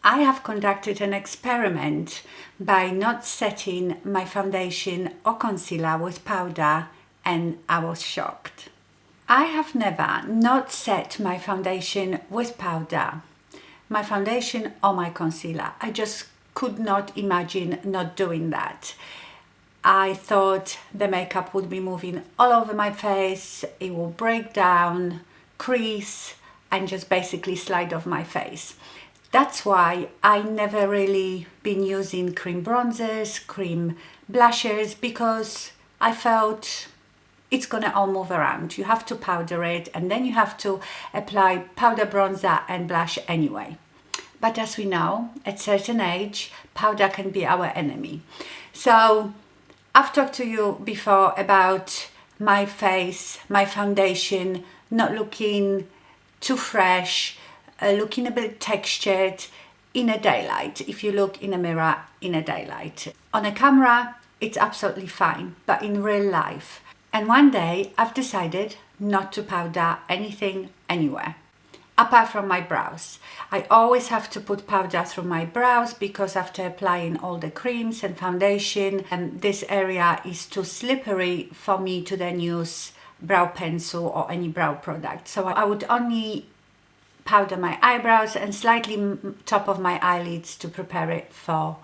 I have conducted an experiment by not setting my foundation or concealer with powder, and I was shocked. I have never not set my foundation with powder, my foundation or my concealer. I just could not imagine not doing that. I thought the makeup would be moving all over my face, it will break down, crease, and just basically slide off my face. That's why I never really been using cream bronzers, cream blushers, because I felt it's gonna all move around. You have to powder it and then you have to apply powder, bronzer and blush anyway. But as we know, at a certain age, powder can be our enemy. So I've talked to you before about my face, my foundation not looking too fresh, looking a bit textured in a daylight, if you look in a mirror in a daylight. On a camera, it's absolutely fine, but in real life. And one day, I've decided not to powder anything anywhere, apart from my brows. I always have to put powder through my brows because after applying all the creams and foundation, this area is too slippery for me to then use brow pencil or any brow product. So I would only powder my eyebrows and slightly top of my eyelids to prepare it for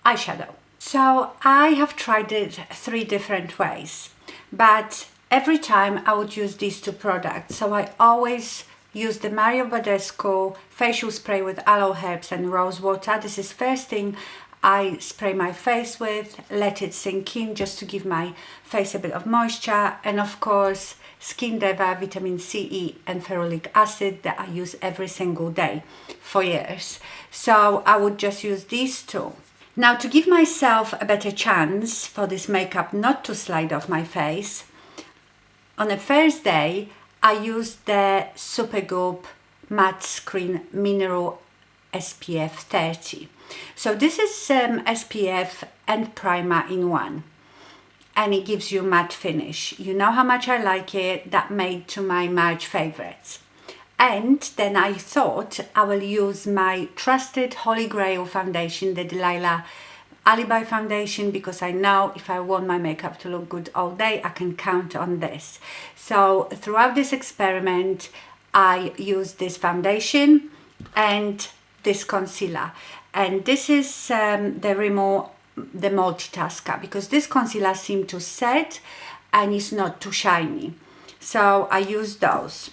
eyeshadow. So I have tried it 3 different ways, but every time I would use these 2 products. So I always use the Badescu facial spray with aloe herbs and rose water. This is first thing I spray my face with, let it sink in just to give my face a bit of moisture, and of course Skin Deva vitamin C, E and ferulic acid that I use every single day for years. So I would just use these 2. Now, to give myself a better chance for this makeup not to slide off my face, on the first day I used the Supergoop Mattescreen Mineral SPF 30. So this is SPF and primer in one, and it gives you matte finish. You know how much I like it. That made to my March favorites. And then I thought I will use my trusted Holy Grail foundation, the Delilah Alibi foundation, because I know if I want my makeup to look good all day, I can count on this. So throughout this experiment, I used this foundation and this concealer. And this is the multitasker, because this concealer seemed to set and it's not too shiny. So I use those.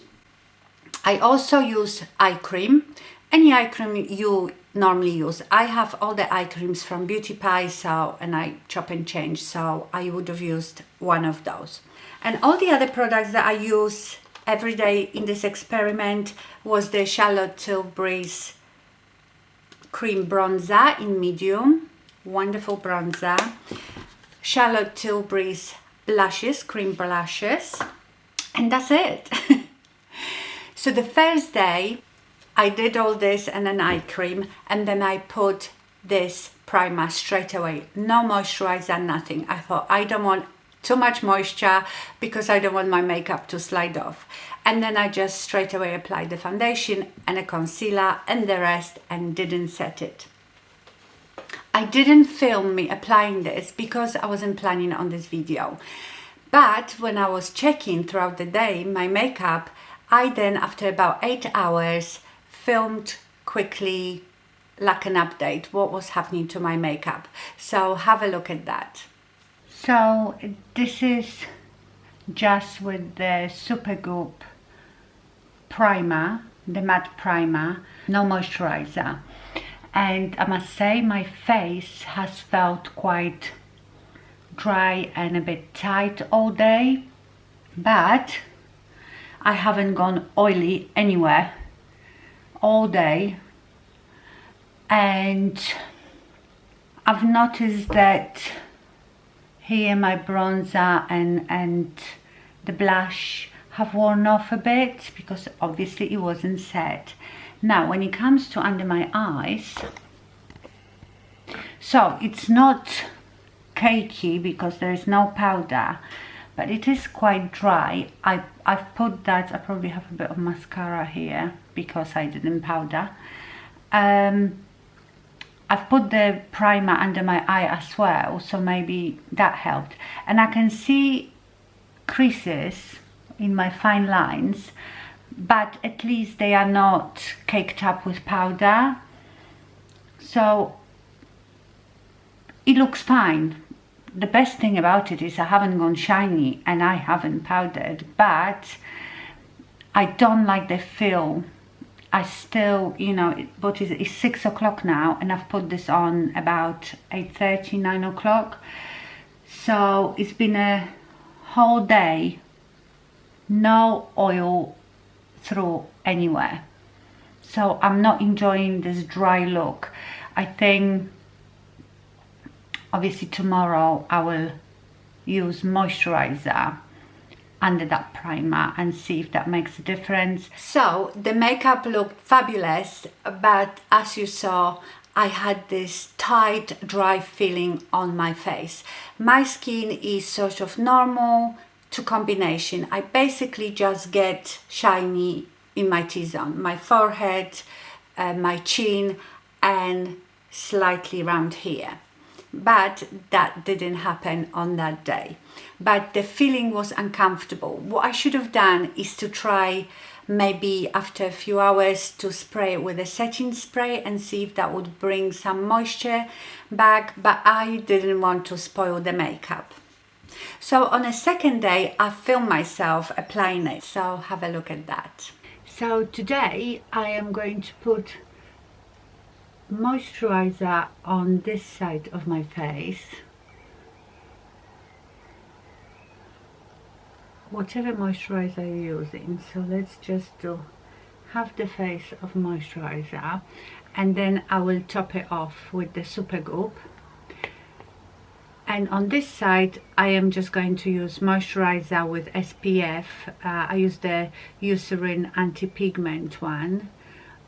I also use eye cream, any eye cream you normally use. I have all the eye creams from Beauty Pie, and I chop and change, so I would have used one of those. And all the other products that I use every day in this experiment was the Charlotte Tilbury's cream bronzer in medium, wonderful bronzer, Charlotte Tilbury's blushes, cream blushes, and that's it. So the first day I did all this and an eye cream, and then I put this primer straight away. No moisturizer, nothing. I thought I don't want too much moisture because I don't want my makeup to slide off. And then I just straight away applied the foundation and a concealer and the rest, and didn't set it. I didn't film me applying this because I wasn't planning on this video. But when I was checking throughout the day my makeup, I then, after about 8 hours, filmed quickly, like an update, what was happening to my makeup. So have a look at that. So this is just with the Supergoop primer, the matte primer, no moisturizer. And I must say my face has felt quite dry and a bit tight all day, but I haven't gone oily anywhere all day. And I've noticed that here my bronzer and the blush have worn off a bit because obviously it wasn't set. Now when it comes to under my eyes, so it's not cakey because there is no powder, but it is quite dry. I've put that, I probably have a bit of mascara here because I didn't powder, I've put the primer under my eye as well, so maybe that helped. And I can see creases in my fine lines, but at least they are not caked up with powder. So it looks fine. The best thing about it is I haven't gone shiny and I haven't powdered, but I don't like the feel. I still, you know, but it's 6 o'clock now and I've put this on about 8:30, 9 o'clock. So it's been a whole day, no oil through anywhere. So I'm not enjoying this dry look. I think obviously tomorrow I will use moisturizer under that primer and see if that makes a difference. So the makeup looked fabulous, but as you saw, I had this tight, dry feeling on my face. My skin is sort of normal to combination. I basically just get shiny in my T-zone, my forehead, my chin, and slightly round here. But that didn't happen on that day. But the feeling was uncomfortable. What I should have done is to try maybe after a few hours to spray it with a setting spray and see if that would bring some moisture back, but I didn't want to spoil the makeup. So on a second day, I filmed myself applying it, so have a look at that. So today I am going to put moisturizer on this side of my face, whatever moisturizer you're using. So let's just do half the face of moisturizer, and then I will top it off with the Supergoop. And on this side I am just going to use moisturizer with SPF. I use the Eucerin anti-pigment one,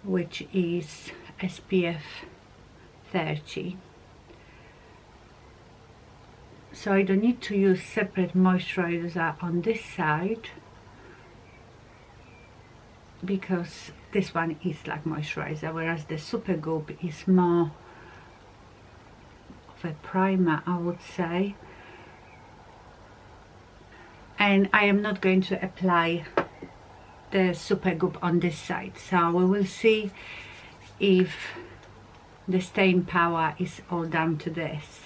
which is SPF 30. So I don't need to use separate moisturizer on this side because this one is like moisturizer, whereas the Supergoop is more of a primer, I would say. And I am not going to apply the Supergoop on this side, so we will see if the stain power is all down to this.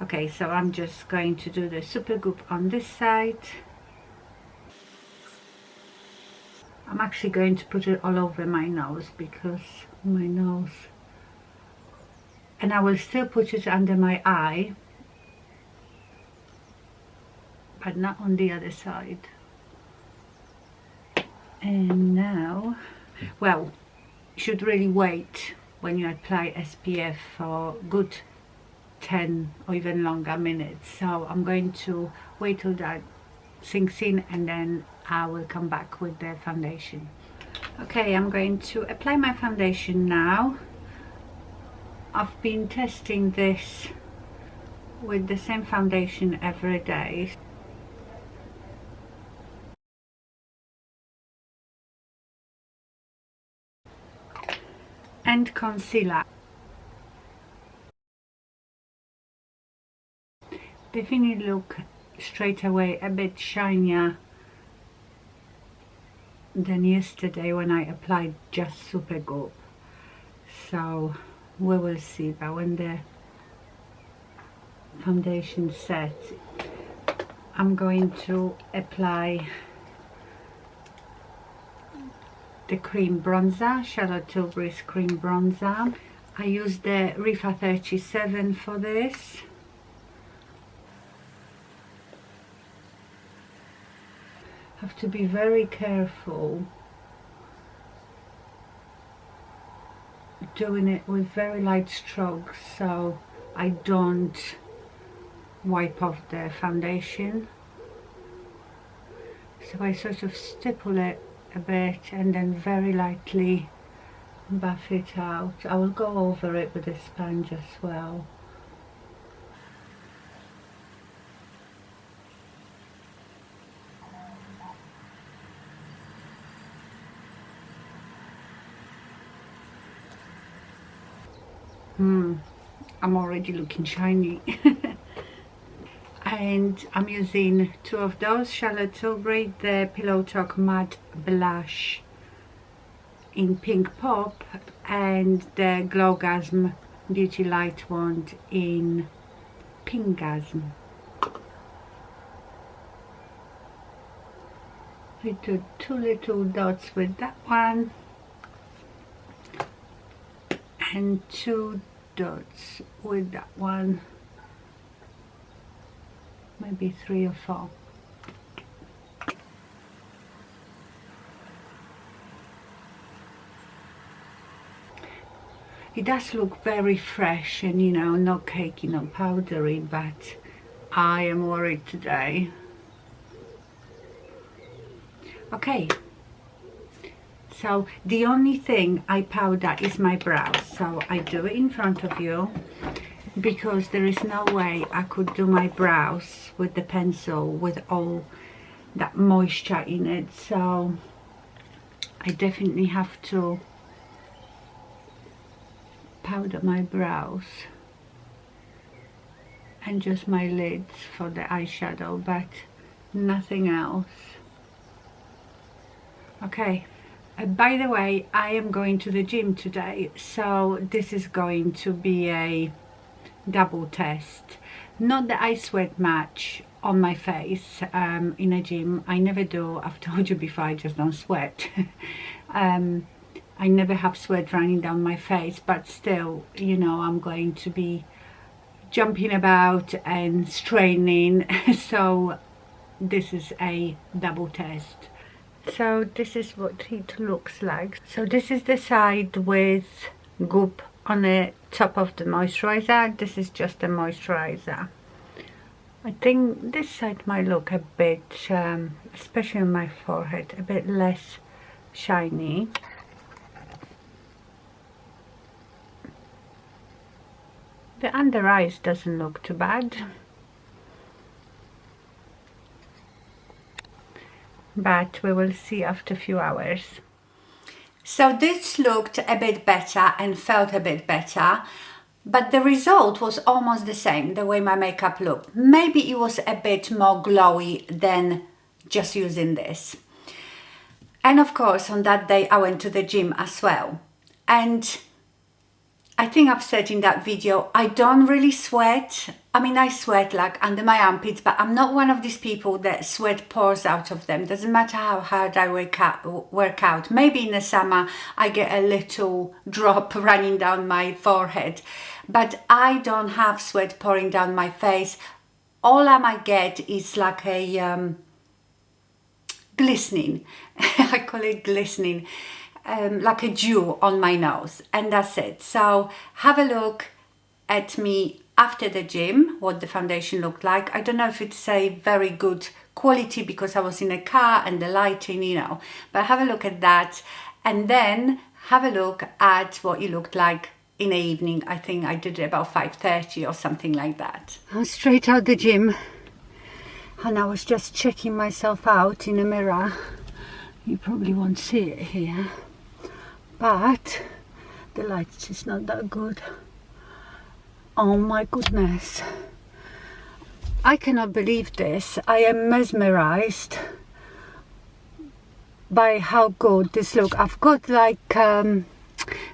Okay, so I'm just going to do the Supergoop on this side. I'm actually going to put it all over my nose because my nose, and I will still put it under my eye, but not on the other side. And now, well, you should really wait when you apply SPF for good 10 or even longer minutes. So I'm going to wait till that sinks in and then I will come back with the foundation. Okay, I'm going to apply my foundation now. I've been testing this with the same foundation every day. And concealer. Definitely look straight away a bit shinier than yesterday when I applied just Supergoop. So we will see, but when the foundation sets, I'm going to apply the cream bronzer, Charlotte Tilbury's cream bronzer. I use the Rifa 37 for this. Have to be very careful doing it with very light strokes so I don't wipe off the foundation. So I sort of stipple it a bit and then very lightly buff it out. I will go over it with a sponge as well. I'm already looking shiny. And I'm using 2 of those, Charlotte Tilbury, the Pillow Talk Matte Blush in Pink Pop, and the Glowgazm Beauty Light Wand in Pinkgasm. I do 2 little dots with that one and 2 dots with that one, maybe 3 or 4. It does look very fresh and, you know, not cakey, not powdery, but I am worried today. Okay, so the only thing I powder is my brows, so I do it in front of you because there is no way I could do my brows with the pencil with all that moisture in it, so I definitely have to powder my brows and just my lids for the eyeshadow, but nothing else. Okay, by the way, I am going to the gym today, so this is going to be a double test. Not that I sweat much on my face in a gym. I never do. I've told you before, I just don't sweat. I never have sweat running down my face, but still, you know, I'm going to be jumping about and straining, so this is a double test. So this is what it looks like. So this is the side with goop on the top of the moisturizer. This is just the moisturizer. I think this side might look a bit, especially on my forehead, a bit less shiny. The under eyes doesn't look too bad, but we will see after a few hours. So this looked a bit better and felt a bit better, but the result was almost the same, the way my makeup looked. Maybe it was a bit more glowy than just using this. And of course, on that day I went to the gym as well. And I think I've said in that video, I don't really sweat. I mean, I sweat like under my armpits, but I'm not one of these people that sweat pours out of them. Doesn't matter how hard I work out. Maybe in the summer I get a little drop running down my forehead, but I don't have sweat pouring down my face. All I might get is like a glistening. I call it glistening. Like a dew on my nose, and that's it. So have a look at me after the gym, what the foundation looked like. I don't know if it's a very good quality because I was in a car and the lighting, you know, but have a look at that, and then have a look at what it looked like in the evening. I think I did it about 5:30 or something like that. I'm straight out the gym and I was just checking myself out in a mirror. You probably won't see it here, but the light is not that good. Oh my goodness, I cannot believe this. I am mesmerized by how good this looks. I've got like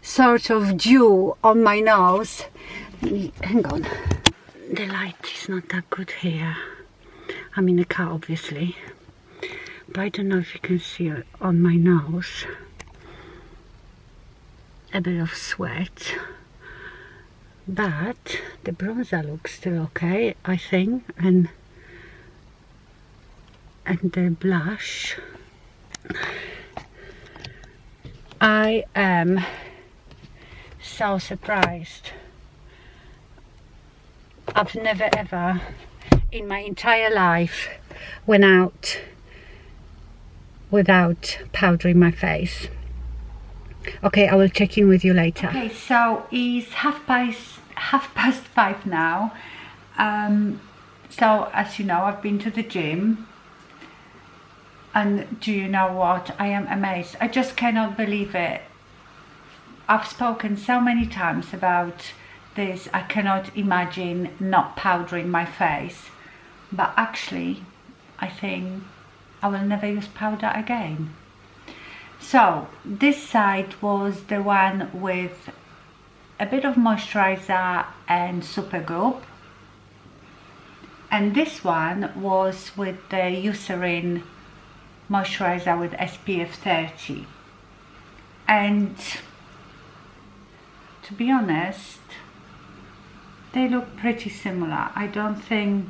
sort of dew on my nose. Hang on, the light is not that good here. I'm in the car obviously, but I don't know if you can see it on my nose. A bit of sweat, but the bronzer looks still okay, I think, and the blush. I am so surprised. I've never ever in my entire life went out without powdering my face. Okay, I will check in with you later. Okay, so it's half past 5 now. So as you know, I've been to the gym, and do you know what? I am amazed. I just cannot believe it. I've spoken so many times about this, I cannot imagine not powdering my face. But actually, I think I will never use powder again. So this side was the one with a bit of moisturizer and Supergoop, and this one was with the Eucerin moisturizer with SPF 30. And to be honest, they look pretty similar. I don't think,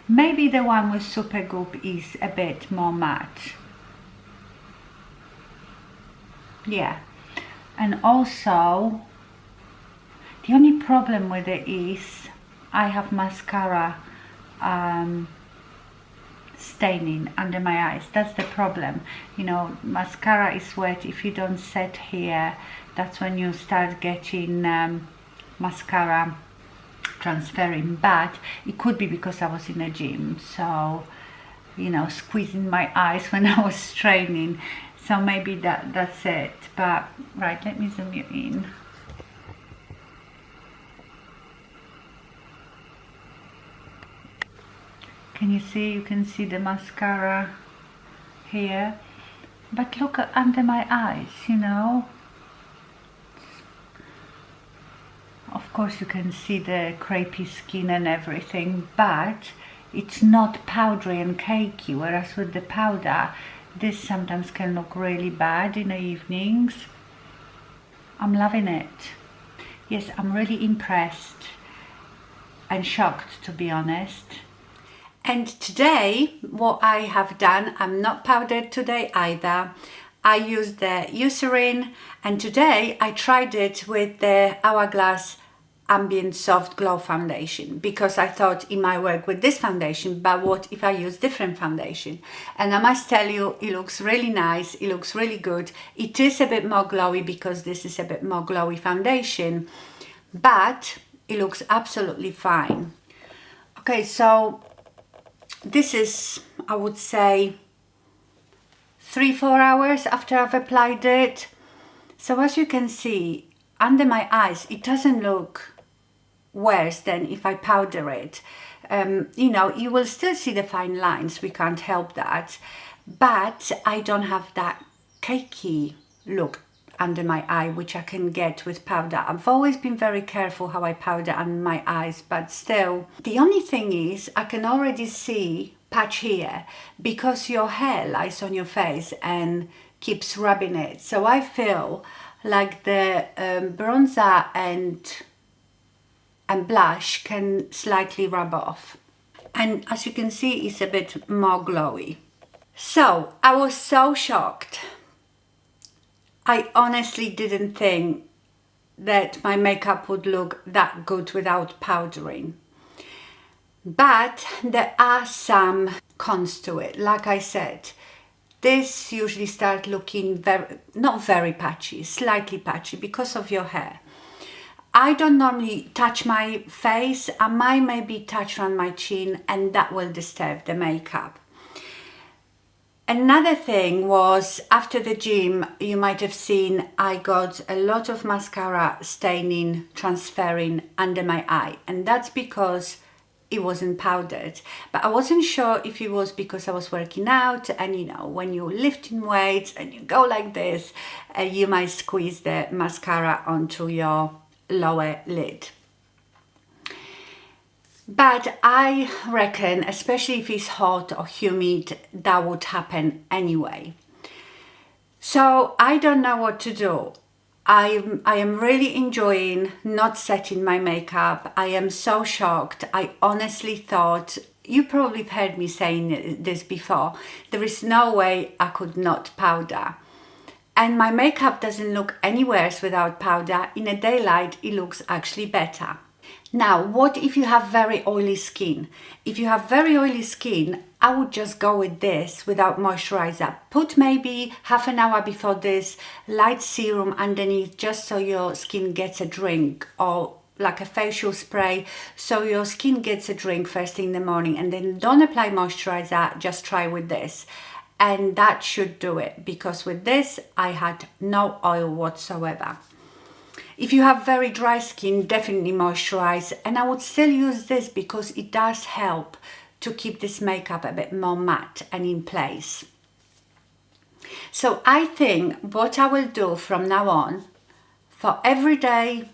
maybe the one with Supergoop is a bit more matte. Yeah, and also the only problem with it is I have mascara staining under my eyes. That's the problem. You know, mascara is wet. If you don't set here, that's when you start getting mascara transferring. But it could be because I was in a gym, so, you know, squeezing my eyes when I was training. So maybe that's it. But right, let me zoom you in. Can you see? You can see the mascara here. But look under my eyes, you know. Of course you can see the crepey skin and everything, but it's not powdery and cakey, whereas with the powder, this sometimes can look really bad in the evenings. I'm loving it. Yes, I'm really impressed and shocked, to be honest. And today, what I have done, I'm not powdered today either. I used the Eucerin, and today I tried it with the Hourglass Ambient Soft Glow Foundation, because I thought it might work with this foundation, but what if I use different foundation? And I must tell you, it looks really nice, it looks really good. It is a bit more glowy because this is a bit more glowy foundation, but it looks absolutely fine. Okay, so this is, I would say, 3-4 hours after I've applied it. So as you can see, under my eyes, it doesn't look worse than if I powder it. You know, you will still see the fine lines, we can't help that. But I don't have that cakey look under my eye, which I can get with powder. I've always been very careful how I powder under my eyes, but still. The only thing is, I can already see patch here because your hair lies on your face and keeps rubbing it. So I feel like the bronzer and blush can slightly rub off. And as you can see, it's a bit more glowy. So I was so shocked. I honestly didn't think that my makeup would look that good without powdering. But there are some cons to it. Like I said, this usually starts looking not very patchy, slightly patchy because of your hair. I don't normally touch my face. I might maybe touch around my chin, and that will disturb the makeup. Another thing was, after the gym, you might have seen I got a lot of mascara staining, transferring under my eye, and that's because it wasn't powdered. But I wasn't sure if it was because I was working out, and you know, when you're lifting weights and you go like this, you might squeeze the mascara onto your lower lid. But I reckon, especially if it's hot or humid, that would happen anyway. So I don't know what to do. I am really enjoying not setting my makeup. I am so shocked. I honestly thought, you probably have heard me saying this before, there is no way I could not powder. And my makeup doesn't look any worse without powder. In a daylight, it looks actually better. Now, what if you have very oily skin? If you have very oily skin, I would just go with this without moisturizer. Put maybe half an hour before this light serum underneath, just so your skin gets a drink, or like a facial spray, so your skin gets a drink first thing in the morning, and then don't apply moisturizer, just try with this. And that should do it, because with this I had no oil whatsoever. If you have very dry skin, definitely moisturize, and I would still use this because it does help to keep this makeup a bit more matte and in place. So I think what I will do from now on, for every day,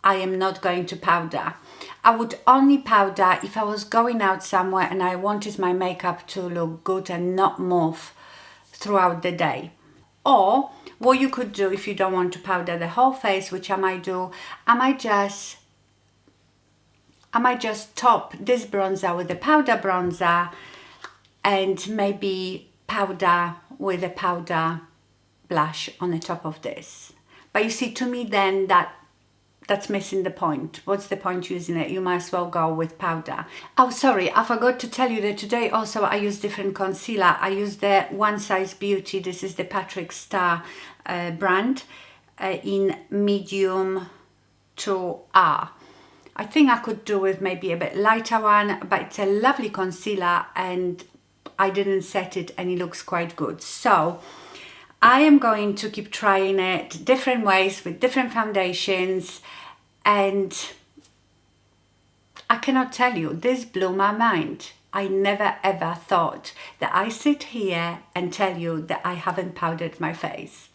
I am not going to powder. I would only powder if I was going out somewhere and I wanted my makeup to look good and not move throughout the day. Or what you could do if you don't want to powder the whole face, which I might do, I might just top this bronzer with a powder bronzer and maybe powder with a powder blush on the top of this. But you see, to me then that's missing the point. What's the point using it? You might as well go with powder. Oh, sorry, I forgot to tell you that today also I use different concealer. I use the One Size Beauty. This is the Patrick Star brand in medium to R. I think I could do with maybe a bit lighter one, but it's a lovely concealer and I didn't set it and it looks quite good. So I am going to keep trying it different ways with different foundations, and I cannot tell you, this blew my mind. I never ever thought that I sit here and tell you that I haven't powdered my face.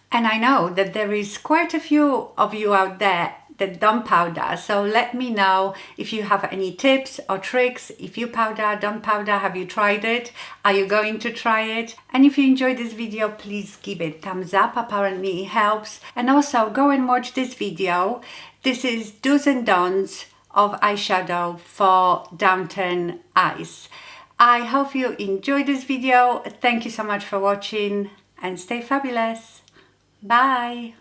And I know that there is quite a few of you out there that don't powder, so let me know if you have any tips or tricks. If you powder, don't powder, have you tried it? Are you going to try it? And if you enjoyed this video, please give it thumbs up, apparently it helps. And also go and watch this video. This is do's and don'ts of eyeshadow for downturn eyes. I hope you enjoyed this video. Thank you so much for watching and stay fabulous. Bye.